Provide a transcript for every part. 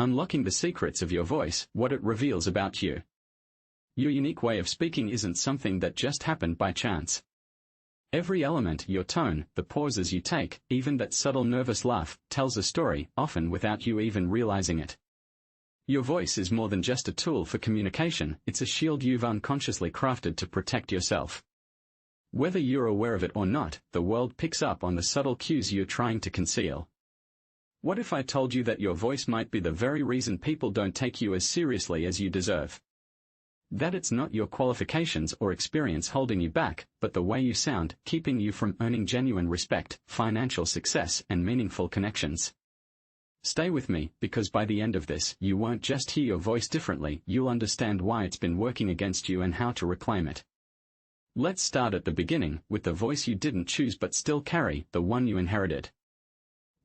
Unlocking the secrets of your voice, what it reveals about you. Your unique way of speaking isn't something that just happened by chance. Every element, your tone, the pauses you take, even that subtle nervous laugh, tells a story, often without you even realizing it. Your voice is more than just a tool for communication, it's a shield you've unconsciously crafted to protect yourself. Whether you're aware of it or not, the world picks up on the subtle cues you're trying to conceal. What if I told you that your voice might be the very reason people don't take you as seriously as you deserve? That it's not your qualifications or experience holding you back, but the way you sound, keeping you from earning genuine respect, financial success, and meaningful connections. Stay with me, because by the end of this, you won't just hear your voice differently, you'll understand why it's been working against you and how to reclaim it. Let's start at the beginning, with the voice you didn't choose but still carry, the one you inherited.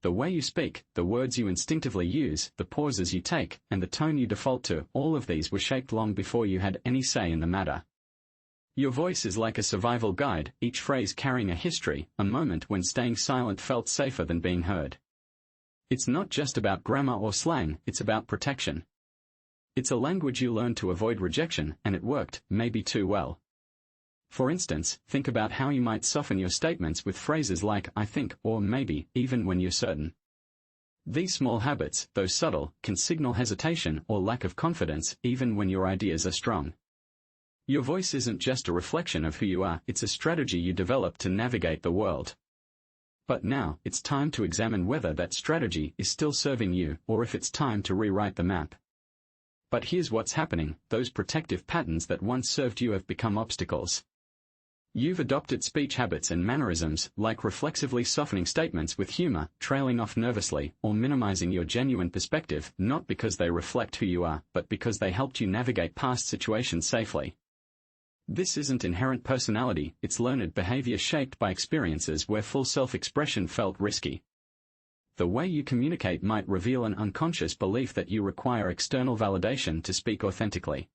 The way you speak, the words you instinctively use, the pauses you take, and the tone you default to, all of these were shaped long before you had any say in the matter. Your voice is like a survival guide, each phrase carrying a history, a moment when staying silent felt safer than being heard. It's not just about grammar or slang, it's about protection. It's a language you learned to avoid rejection, and it worked, maybe too well. For instance, think about how you might soften your statements with phrases like "I think," or "maybe," even when you're certain. These small habits, though subtle, can signal hesitation or lack of confidence, even when your ideas are strong. Your voice isn't just a reflection of who you are, it's a strategy you develop to navigate the world. But now, it's time to examine whether that strategy is still serving you, or if it's time to rewrite the map. But here's what's happening: those protective patterns that once served you have become obstacles. You've adopted speech habits and mannerisms, like reflexively softening statements with humor, trailing off nervously, or minimizing your genuine perspective, not because they reflect who you are, but because they helped you navigate past situations safely. This isn't inherent personality, it's learned behavior shaped by experiences where full self-expression felt risky. The way you communicate might reveal an unconscious belief that you require external validation to speak authentically.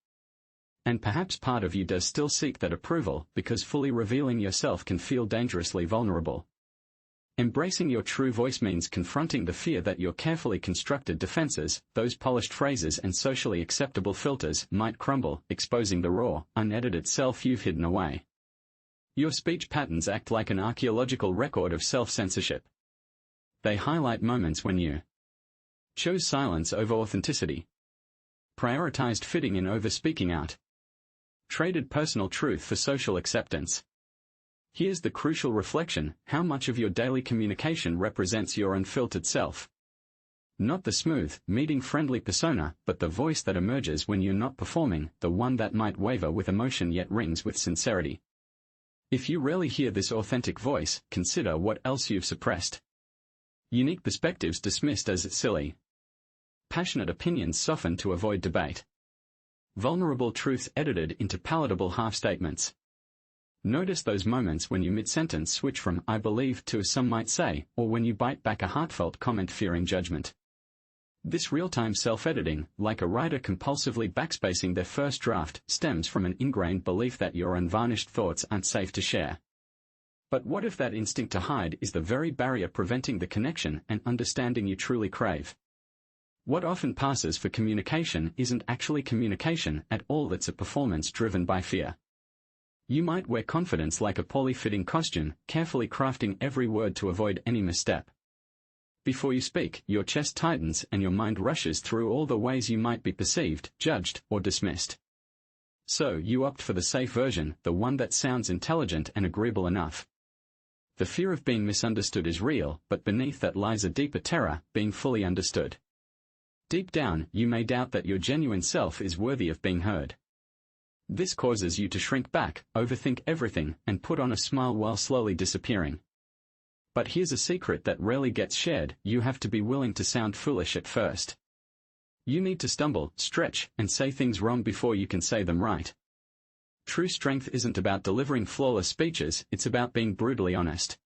And perhaps part of you does still seek that approval, because fully revealing yourself can feel dangerously vulnerable. Embracing your true voice means confronting the fear that your carefully constructed defenses, those polished phrases and socially acceptable filters, might crumble, exposing the raw, unedited self you've hidden away. Your speech patterns act like an archaeological record of self-censorship. They highlight moments when you chose silence over authenticity, prioritized fitting in over speaking out, traded personal truth for social acceptance. Here's the crucial reflection: how much of your daily communication represents your unfiltered self? Not the smooth, meeting-friendly persona, but the voice that emerges when you're not performing, the one that might waver with emotion yet rings with sincerity. If you rarely hear this authentic voice, consider what else you've suppressed. Unique perspectives dismissed as silly. Passionate opinions softened to avoid debate. Vulnerable truths edited into palatable half-statements. Notice those moments when you mid-sentence switch from "I believe" to "some might say," or when you bite back a heartfelt comment fearing judgment. This real-time self-editing, like a writer compulsively backspacing their first draft, stems from an ingrained belief that your unvarnished thoughts aren't safe to share. But what if that instinct to hide is the very barrier preventing the connection and understanding you truly crave? What often passes for communication isn't actually communication at all, it's a performance driven by fear. You might wear confidence like a poorly fitting costume, carefully crafting every word to avoid any misstep. Before you speak, your chest tightens and your mind rushes through all the ways you might be perceived, judged, or dismissed. So you opt for the safe version, the one that sounds intelligent and agreeable enough. The fear of being misunderstood is real, but beneath that lies a deeper terror: being fully understood. Deep down, you may doubt that your genuine self is worthy of being heard. This causes you to shrink back, overthink everything, and put on a smile while slowly disappearing. But here's a secret that rarely gets shared: you have to be willing to sound foolish at first. You need to stumble, stretch, and say things wrong before you can say them right. True strength isn't about delivering flawless speeches, it's about being brutally honest.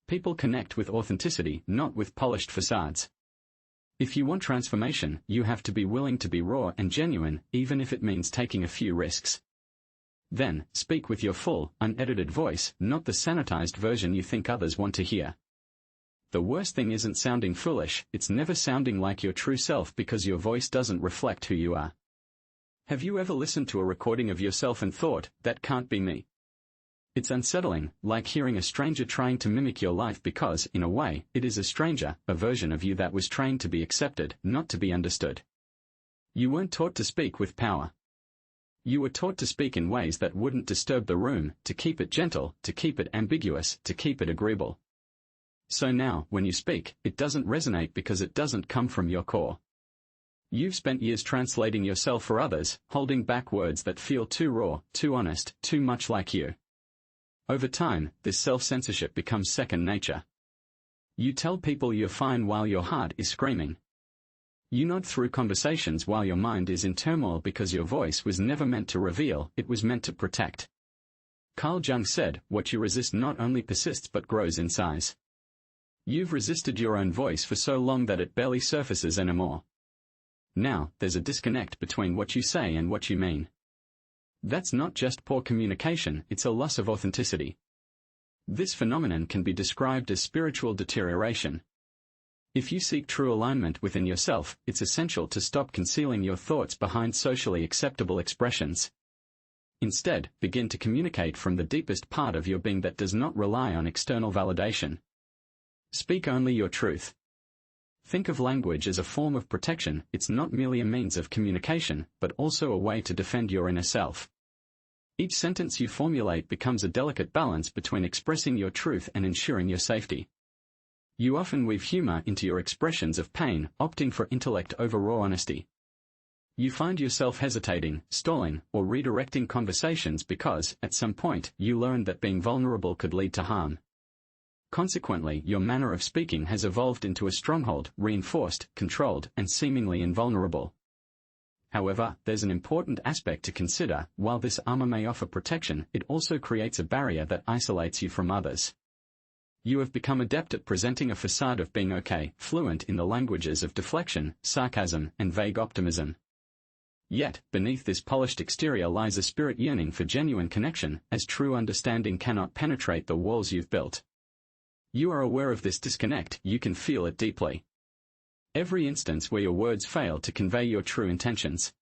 People connect with authenticity, not with polished facades. If you want transformation, you have to be willing to be raw and genuine, even if it means taking a few risks. Then, speak with your full, unedited voice, not the sanitized version you think others want to hear. The worst thing isn't sounding foolish, it's never sounding like your true self because your voice doesn't reflect who you are. Have you ever listened to a recording of yourself and thought, that can't be me? It's unsettling, like hearing a stranger trying to mimic your life because, in a way, it is a stranger, a version of you that was trained to be accepted, not to be understood. You weren't taught to speak with power. You were taught to speak in ways that wouldn't disturb the room, to keep it gentle, to keep it ambiguous, to keep it agreeable. So now, when you speak, it doesn't resonate because it doesn't come from your core. You've spent years translating yourself for others, holding back words that feel too raw, too honest, too much like you. Over time, this self-censorship becomes second nature. You tell people you're fine while your heart is screaming. You nod through conversations while your mind is in turmoil because your voice was never meant to reveal, it was meant to protect. Carl Jung said, "What you resist not only persists but grows in size." You've resisted your own voice for so long that it barely surfaces anymore. Now, there's a disconnect between what you say and what you mean. That's not just poor communication, it's a loss of authenticity. This phenomenon can be described as spiritual deterioration. If you seek true alignment within yourself, it's essential to stop concealing your thoughts behind socially acceptable expressions. Instead, begin to communicate from the deepest part of your being that does not rely on external validation. Speak only your truth. Think of language as a form of protection. It's not merely a means of communication, but also a way to defend your inner self. Each sentence you formulate becomes a delicate balance between expressing your truth and ensuring your safety. You often weave humor into your expressions of pain, opting for intellect over raw honesty. You find yourself hesitating, stalling, or redirecting conversations because, at some point, you learned that being vulnerable could lead to harm. Consequently, your manner of speaking has evolved into a stronghold, reinforced, controlled, and seemingly invulnerable. However, there's an important aspect to consider. While this armor may offer protection, it also creates a barrier that isolates you from others. You have become adept at presenting a facade of being okay, fluent in the languages of deflection, sarcasm, and vague optimism. Yet, beneath this polished exterior lies a spirit yearning for genuine connection, as true understanding cannot penetrate the walls you've built. You are aware of this disconnect, you can feel it deeply. Every instance where your words fail to convey your true intentions.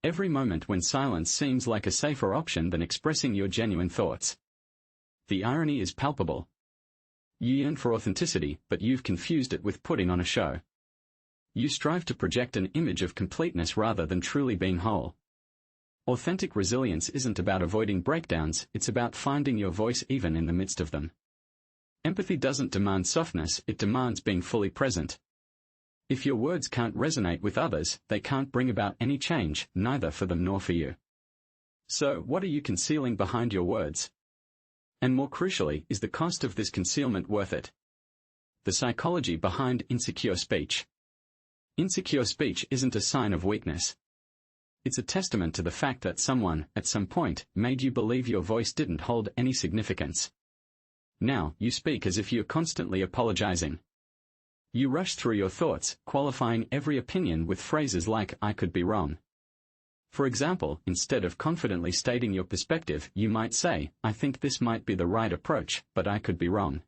Every moment when silence seems like a safer option than expressing your genuine thoughts. The irony is palpable. You yearn for authenticity, but you've confused it with putting on a show. You strive to project an image of completeness rather than truly being whole. Authentic resilience isn't about avoiding breakdowns, it's about finding your voice even in the midst of them. Empathy doesn't demand softness, it demands being fully present. If your words can't resonate with others, they can't bring about any change, neither for them nor for you. So, what are you concealing behind your words? And more crucially, is the cost of this concealment worth it? The psychology behind insecure speech. Insecure speech isn't a sign of weakness. It's a testament to the fact that someone, at some point, made you believe your voice didn't hold any significance. Now, you speak as if you're constantly apologizing. You rush through your thoughts, qualifying every opinion with phrases like, "I could be wrong." For example, instead of confidently stating your perspective, you might say, "I think this might be the right approach, but I could be wrong."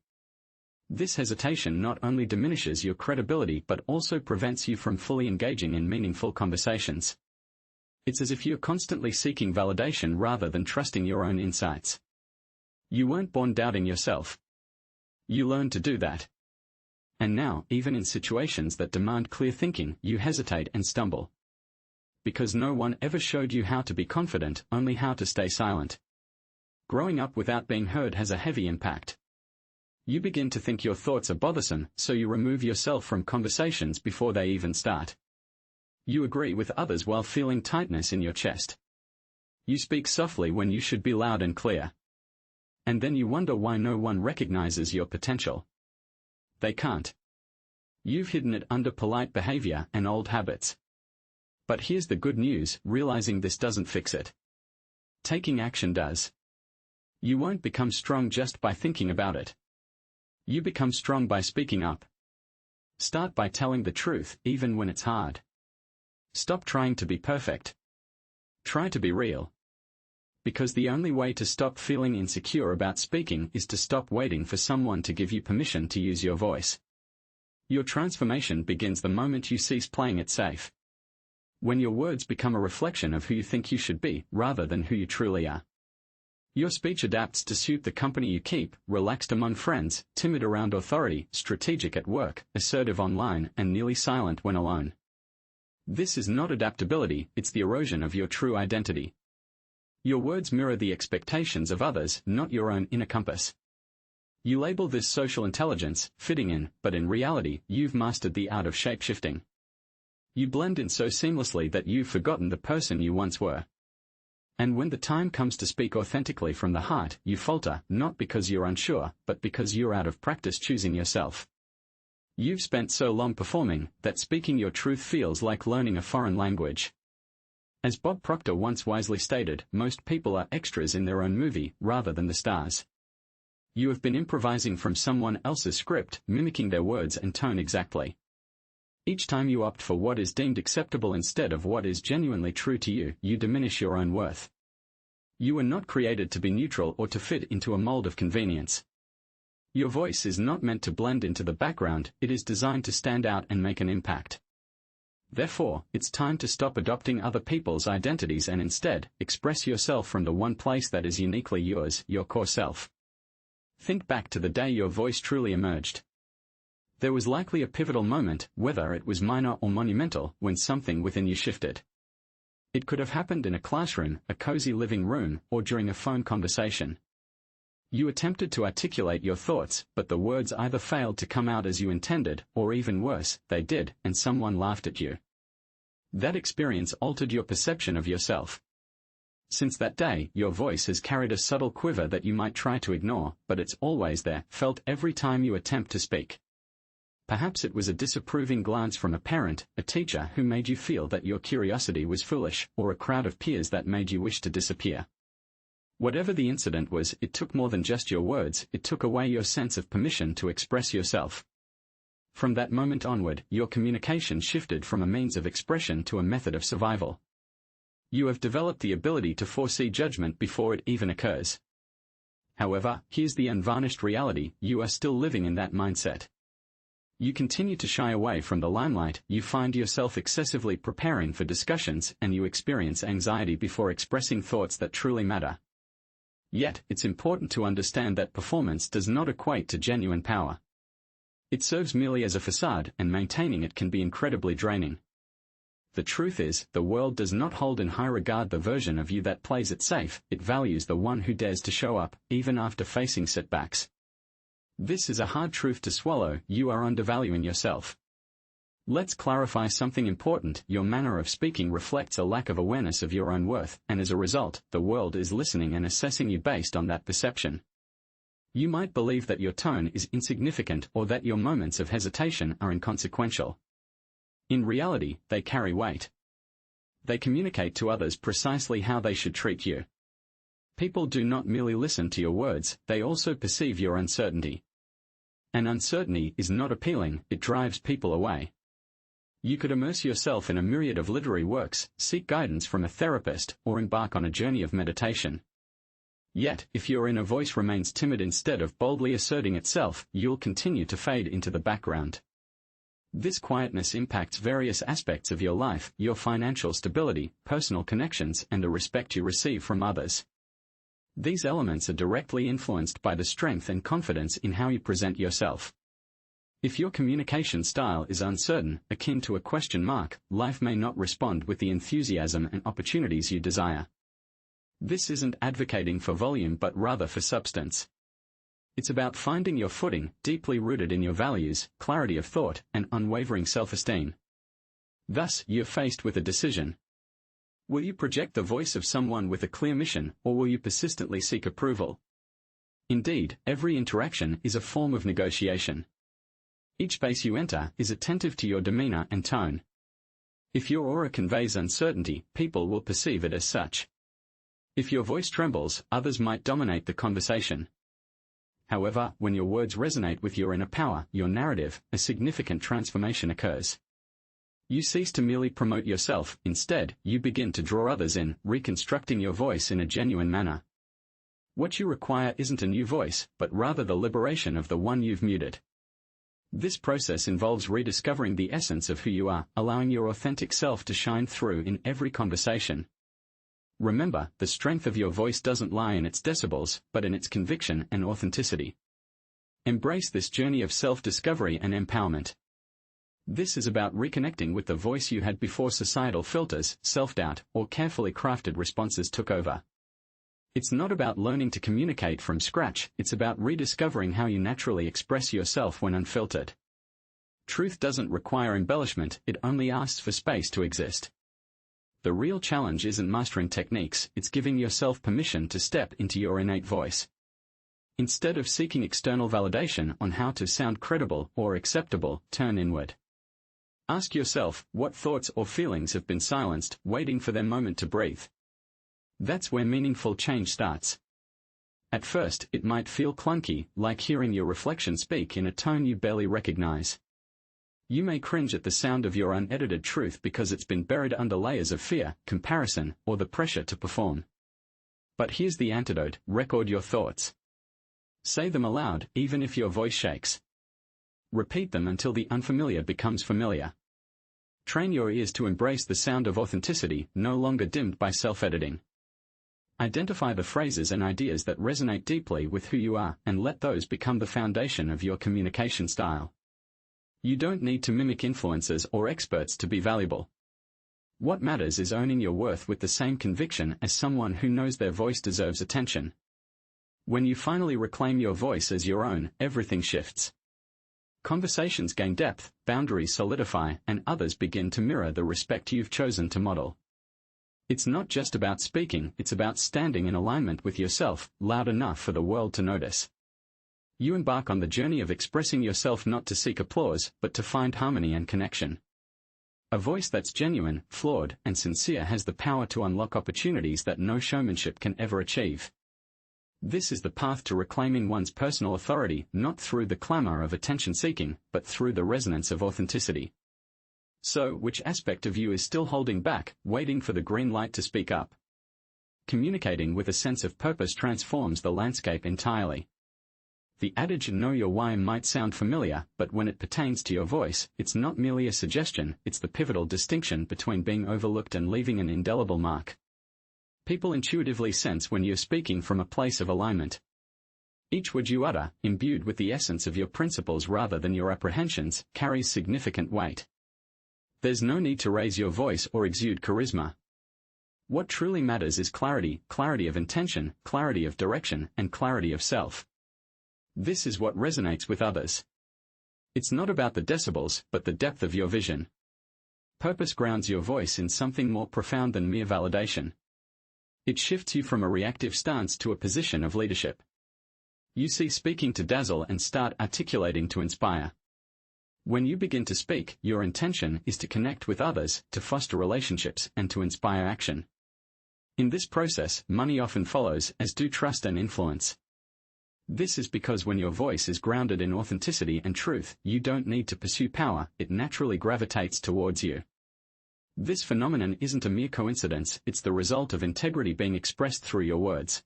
This hesitation not only diminishes your credibility but also prevents you from fully engaging in meaningful conversations. It's as if you're constantly seeking validation rather than trusting your own insights. You weren't born doubting yourself. You learned to do that. And now, even in situations that demand clear thinking, you hesitate and stumble. Because no one ever showed you how to be confident, only how to stay silent. Growing up without being heard has a heavy impact. You begin to think your thoughts are bothersome, so you remove yourself from conversations before they even start. You agree with others while feeling tightness in your chest. You speak softly when you should be loud and clear. And then you wonder why no one recognizes your potential. They can't. You've hidden it under polite behavior and old habits. But here's the good news, realizing this doesn't fix it. Taking action does. You won't become strong just by thinking about it. You become strong by speaking up. Start by telling the truth, even when it's hard. Stop trying to be perfect. Try to be real. Because the only way to stop feeling insecure about speaking is to stop waiting for someone to give you permission to use your voice. Your transformation begins the moment you cease playing it safe. When your words become a reflection of who you think you should be, rather than who you truly are. Your speech adapts to suit the company you keep, relaxed among friends, timid around authority, strategic at work, assertive online, and nearly silent when alone. This is not adaptability, it's the erosion of your true identity. Your words mirror the expectations of others, not your own inner compass. You label this social intelligence, fitting in, but in reality, you've mastered the art of shape-shifting. You blend in so seamlessly that you've forgotten the person you once were. And when the time comes to speak authentically from the heart, you falter, not because you're unsure, but because you're out of practice choosing yourself. You've spent so long performing, that speaking your truth feels like learning a foreign language. As Bob Proctor once wisely stated, most people are extras in their own movie, rather than the stars. You have been improvising from someone else's script, mimicking their words and tone exactly. Each time you opt for what is deemed acceptable instead of what is genuinely true to you, you diminish your own worth. You were not created to be neutral or to fit into a mold of convenience. Your voice is not meant to blend into the background, it is designed to stand out and make an impact. Therefore, it's time to stop adopting other people's identities and instead, express yourself from the one place that is uniquely yours, your core self. Think back to the day your voice truly emerged. There was likely a pivotal moment, whether it was minor or monumental, when something within you shifted. It could have happened in a classroom, a cozy living room, or during a phone conversation. You attempted to articulate your thoughts, but the words either failed to come out as you intended, or even worse, they did, and someone laughed at you. That experience altered your perception of yourself. Since that day, your voice has carried a subtle quiver that you might try to ignore, but it's always there, felt every time you attempt to speak. Perhaps it was a disapproving glance from a parent, a teacher who made you feel that your curiosity was foolish, or a crowd of peers that made you wish to disappear. Whatever the incident was, it took more than just your words, it took away your sense of permission to express yourself. From that moment onward, your communication shifted from a means of expression to a method of survival. You have developed the ability to foresee judgment before it even occurs. However, here's the unvarnished reality, you are still living in that mindset. You continue to shy away from the limelight, you find yourself excessively preparing for discussions, and you experience anxiety before expressing thoughts that truly matter. Yet, it's important to understand that performance does not equate to genuine power. It serves merely as a facade, and maintaining it can be incredibly draining. The truth is, the world does not hold in high regard the version of you that plays it safe, it values the one who dares to show up, even after facing setbacks. This is a hard truth to swallow, you are undervaluing yourself. Let's clarify something important, your manner of speaking reflects a lack of awareness of your own worth, and as a result, the world is listening and assessing you based on that perception. You might believe that your tone is insignificant or that your moments of hesitation are inconsequential. In reality, they carry weight. They communicate to others precisely how they should treat you. People do not merely listen to your words, they also perceive your uncertainty. And uncertainty is not appealing, it drives people away. You could immerse yourself in a myriad of literary works, seek guidance from a therapist, or embark on a journey of meditation. Yet, if your inner voice remains timid instead of boldly asserting itself, you'll continue to fade into the background. This quietness impacts various aspects of your life, your financial stability, personal connections, and the respect you receive from others. These elements are directly influenced by the strength and confidence in how you present yourself. If your communication style is uncertain, akin to a question mark, life may not respond with the enthusiasm and opportunities you desire. This isn't advocating for volume but rather for substance. It's about finding your footing, deeply rooted in your values, clarity of thought, and unwavering self-esteem. Thus, you're faced with a decision. Will you project the voice of someone with a clear mission, or will you persistently seek approval? Indeed, every interaction is a form of negotiation. Each space you enter is attentive to your demeanor and tone. If your aura conveys uncertainty, people will perceive it as such. If your voice trembles, others might dominate the conversation. However, when your words resonate with your inner power, your narrative, a significant transformation occurs. You cease to merely promote yourself, instead, you begin to draw others in, reconstructing your voice in a genuine manner. What you require isn't a new voice, but rather the liberation of the one you've muted. This process involves rediscovering the essence of who you are, allowing your authentic self to shine through in every conversation. Remember, the strength of your voice doesn't lie in its decibels, but in its conviction and authenticity. Embrace this journey of self-discovery and empowerment. This is about reconnecting with the voice you had before societal filters, self-doubt, or carefully crafted responses took over. It's not about learning to communicate from scratch, it's about rediscovering how you naturally express yourself when unfiltered. Truth doesn't require embellishment, it only asks for space to exist. The real challenge isn't mastering techniques, it's giving yourself permission to step into your innate voice. Instead of seeking external validation on how to sound credible or acceptable, turn inward. Ask yourself, what thoughts or feelings have been silenced, waiting for their moment to breathe? That's where meaningful change starts. At first, it might feel clunky, like hearing your reflection speak in a tone you barely recognize. You may cringe at the sound of your unedited truth because it's been buried under layers of fear, comparison, or the pressure to perform. But here's the antidote: record your thoughts. Say them aloud, even if your voice shakes. Repeat them until the unfamiliar becomes familiar. Train your ears to embrace the sound of authenticity, no longer dimmed by self-editing. Identify the phrases and ideas that resonate deeply with who you are, and let those become the foundation of your communication style. You don't need to mimic influencers or experts to be valuable. What matters is owning your worth with the same conviction as someone who knows their voice deserves attention. When you finally reclaim your voice as your own, everything shifts. Conversations gain depth, boundaries solidify, and others begin to mirror the respect you've chosen to model. It's not just about speaking, it's about standing in alignment with yourself, loud enough for the world to notice. You embark on the journey of expressing yourself not to seek applause, but to find harmony and connection. A voice that's genuine, flawed, and sincere has the power to unlock opportunities that no showmanship can ever achieve. This is the path to reclaiming one's personal authority, not through the clamor of attention-seeking, but through the resonance of authenticity. So, which aspect of you is still holding back, waiting for the green light to speak up? Communicating with a sense of purpose transforms the landscape entirely. The adage "know your why" might sound familiar, but when it pertains to your voice, it's not merely a suggestion, it's the pivotal distinction between being overlooked and leaving an indelible mark. People intuitively sense when you're speaking from a place of alignment. Each word you utter, imbued with the essence of your principles rather than your apprehensions, carries significant weight. There's no need to raise your voice or exude charisma. What truly matters is clarity, clarity of intention, clarity of direction, and clarity of self. This is what resonates with others. It's not about the decibels, but the depth of your vision. Purpose grounds your voice in something more profound than mere validation. It shifts you from a reactive stance to a position of leadership. You cease speaking to dazzle and start articulating to inspire. When you begin to speak, your intention is to connect with others, to foster relationships, and to inspire action. In this process, money often follows, as do trust and influence. This is because when your voice is grounded in authenticity and truth, you don't need to pursue power, it naturally gravitates towards you. This phenomenon isn't a mere coincidence, it's the result of integrity being expressed through your words.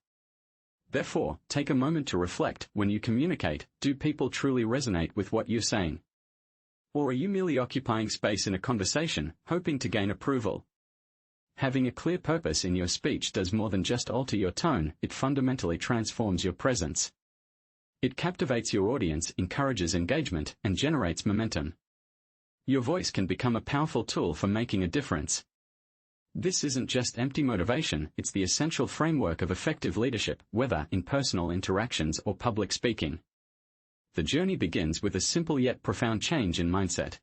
Therefore, take a moment to reflect: when you communicate, do people truly resonate with what you're saying? Or are you merely occupying space in a conversation, hoping to gain approval? Having a clear purpose in your speech does more than just alter your tone, it fundamentally transforms your presence. It captivates your audience, encourages engagement, and generates momentum. Your voice can become a powerful tool for making a difference. This isn't just empty motivation, it's the essential framework of effective leadership, whether in personal interactions or public speaking. The journey begins with a simple yet profound change in mindset.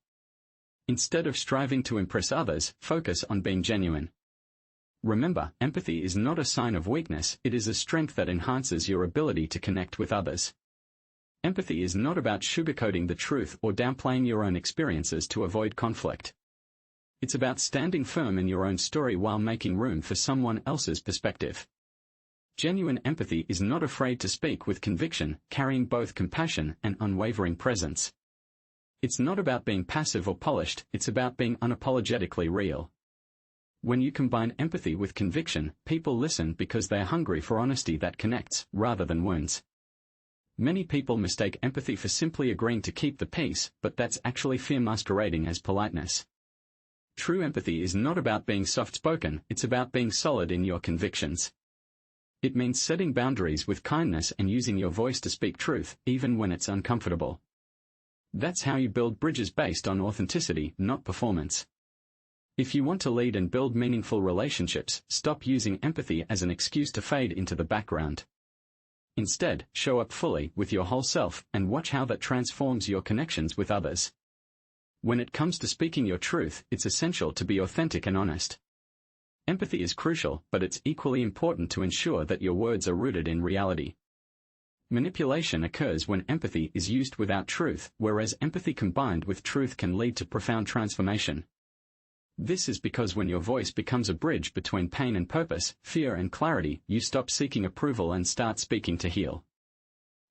Instead of striving to impress others, focus on being genuine. Remember, empathy is not a sign of weakness, it is a strength that enhances your ability to connect with others. Empathy is not about sugarcoating the truth or downplaying your own experiences to avoid conflict. It's about standing firm in your own story while making room for someone else's perspective. Genuine empathy is not afraid to speak with conviction, carrying both compassion and unwavering presence. It's not about being passive or polished, it's about being unapologetically real. When you combine empathy with conviction, people listen because they are hungry for honesty that connects, rather than wounds. Many people mistake empathy for simply agreeing to keep the peace, but that's actually fear masquerading as politeness. True empathy is not about being soft-spoken, it's about being solid in your convictions. It means setting boundaries with kindness and using your voice to speak truth, even when it's uncomfortable. That's how you build bridges based on authenticity, not performance. If you want to lead and build meaningful relationships, stop using empathy as an excuse to fade into the background. Instead, show up fully, with your whole self, and watch how that transforms your connections with others. When it comes to speaking your truth, it's essential to be authentic and honest. Empathy is crucial, but it's equally important to ensure that your words are rooted in reality. Manipulation occurs when empathy is used without truth, whereas empathy combined with truth can lead to profound transformation. This is because when your voice becomes a bridge between pain and purpose, fear and clarity, you stop seeking approval and start speaking to heal.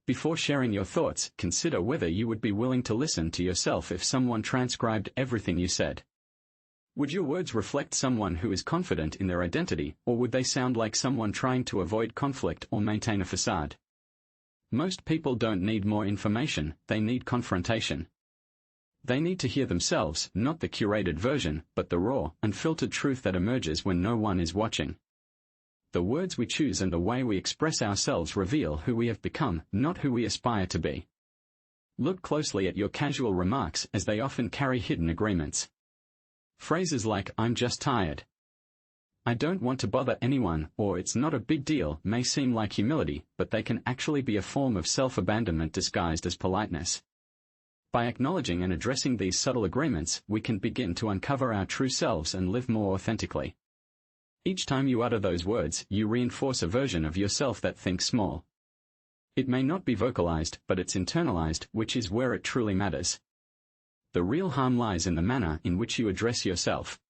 Before sharing your thoughts, consider whether you would be willing to listen to yourself if someone transcribed everything you said. Would your words reflect someone who is confident in their identity, or would they sound like someone trying to avoid conflict or maintain a facade? Most people don't need more information, they need confrontation. They need to hear themselves, not the curated version, but the raw, unfiltered truth that emerges when no one is watching. The words we choose and the way we express ourselves reveal who we have become, not who we aspire to be. Look closely at your casual remarks, as they often carry hidden agreements. Phrases like, "I'm just tired," "I don't want to bother anyone," or "it's not a big deal," may seem like humility, but they can actually be a form of self-abandonment disguised as politeness. By acknowledging and addressing these subtle agreements, we can begin to uncover our true selves and live more authentically. Each time you utter those words, you reinforce a version of yourself that thinks small. It may not be vocalized, but it's internalized, which is where it truly matters. The real harm lies in the manner in which you address yourself.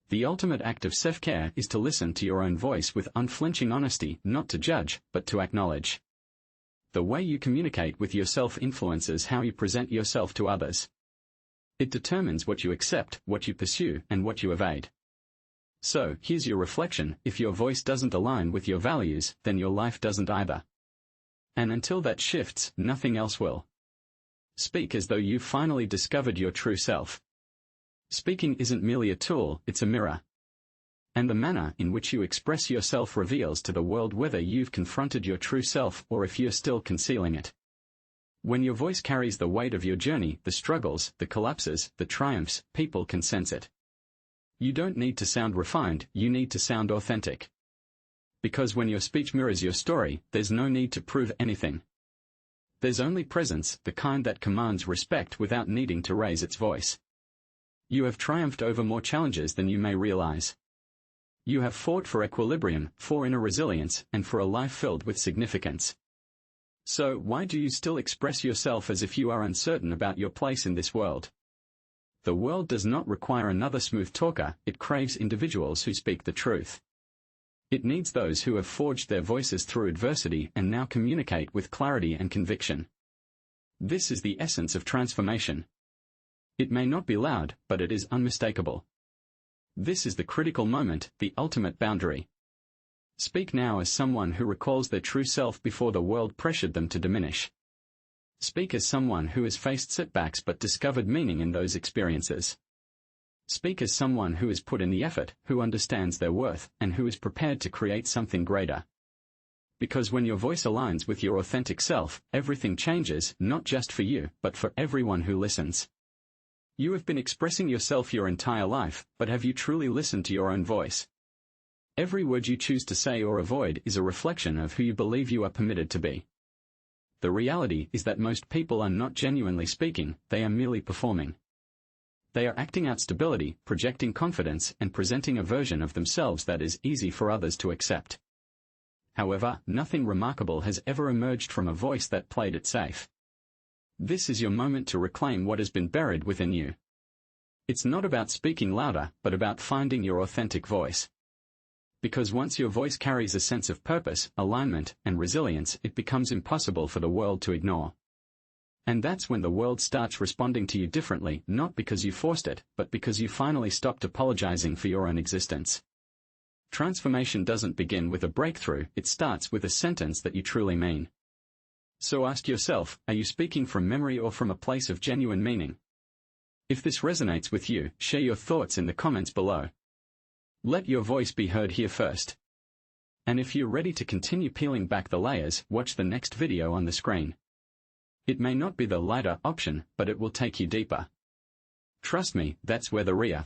The ultimate act of self-care is to listen to your own voice with unflinching honesty, not to judge, but to acknowledge. The way you communicate with yourself influences how you present yourself to others. It determines what you accept, what you pursue, and what you evade. So, here's your reflection: if your voice doesn't align with your values, then your life doesn't either. And until that shifts, nothing else will. Speak as though you've finally discovered your true self. Speaking isn't merely a tool, it's a mirror. And the manner in which you express yourself reveals to the world whether you've confronted your true self or if you're still concealing it. When your voice carries the weight of your journey, the struggles, the collapses, the triumphs, people can sense it. You don't need to sound refined, you need to sound authentic. Because when your speech mirrors your story, there's no need to prove anything. There's only presence, the kind that commands respect without needing to raise its voice. You have triumphed over more challenges than you may realize. You have fought for equilibrium, for inner resilience, and for a life filled with significance. So, why do you still express yourself as if you are uncertain about your place in this world? The world does not require another smooth talker, it craves individuals who speak the truth. It needs those who have forged their voices through adversity and now communicate with clarity and conviction. This is the essence of transformation. It may not be loud, but it is unmistakable. This is the critical moment, the ultimate boundary. Speak now as someone who recalls their true self before the world pressured them to diminish. Speak as someone who has faced setbacks but discovered meaning in those experiences. Speak as someone who has put in the effort, who understands their worth, and who is prepared to create something greater. Because when your voice aligns with your authentic self, everything changes, not just for you, but for everyone who listens. You have been expressing yourself your entire life, but have you truly listened to your own voice? Every word you choose to say or avoid is a reflection of who you believe you are permitted to be. The reality is that most people are not genuinely speaking, they are merely performing. They are acting out stability, projecting confidence, and presenting a version of themselves that is easy for others to accept. However, nothing remarkable has ever emerged from a voice that played it safe. This is your moment to reclaim what has been buried within you. It's not about speaking louder, but about finding your authentic voice. Because once your voice carries a sense of purpose, alignment, and resilience, it becomes impossible for the world to ignore. And that's when the world starts responding to you differently, not because you forced it, but because you finally stopped apologizing for your own existence. Transformation doesn't begin with a breakthrough, it starts with a sentence that you truly mean. So ask yourself, are you speaking from memory or from a place of genuine meaning? If this resonates with you, share your thoughts in the comments below. Let your voice be heard here first. And if you're ready to continue peeling back the layers, watch the next video on the screen. It may not be the lighter option, but it will take you deeper. Trust me, that's where the real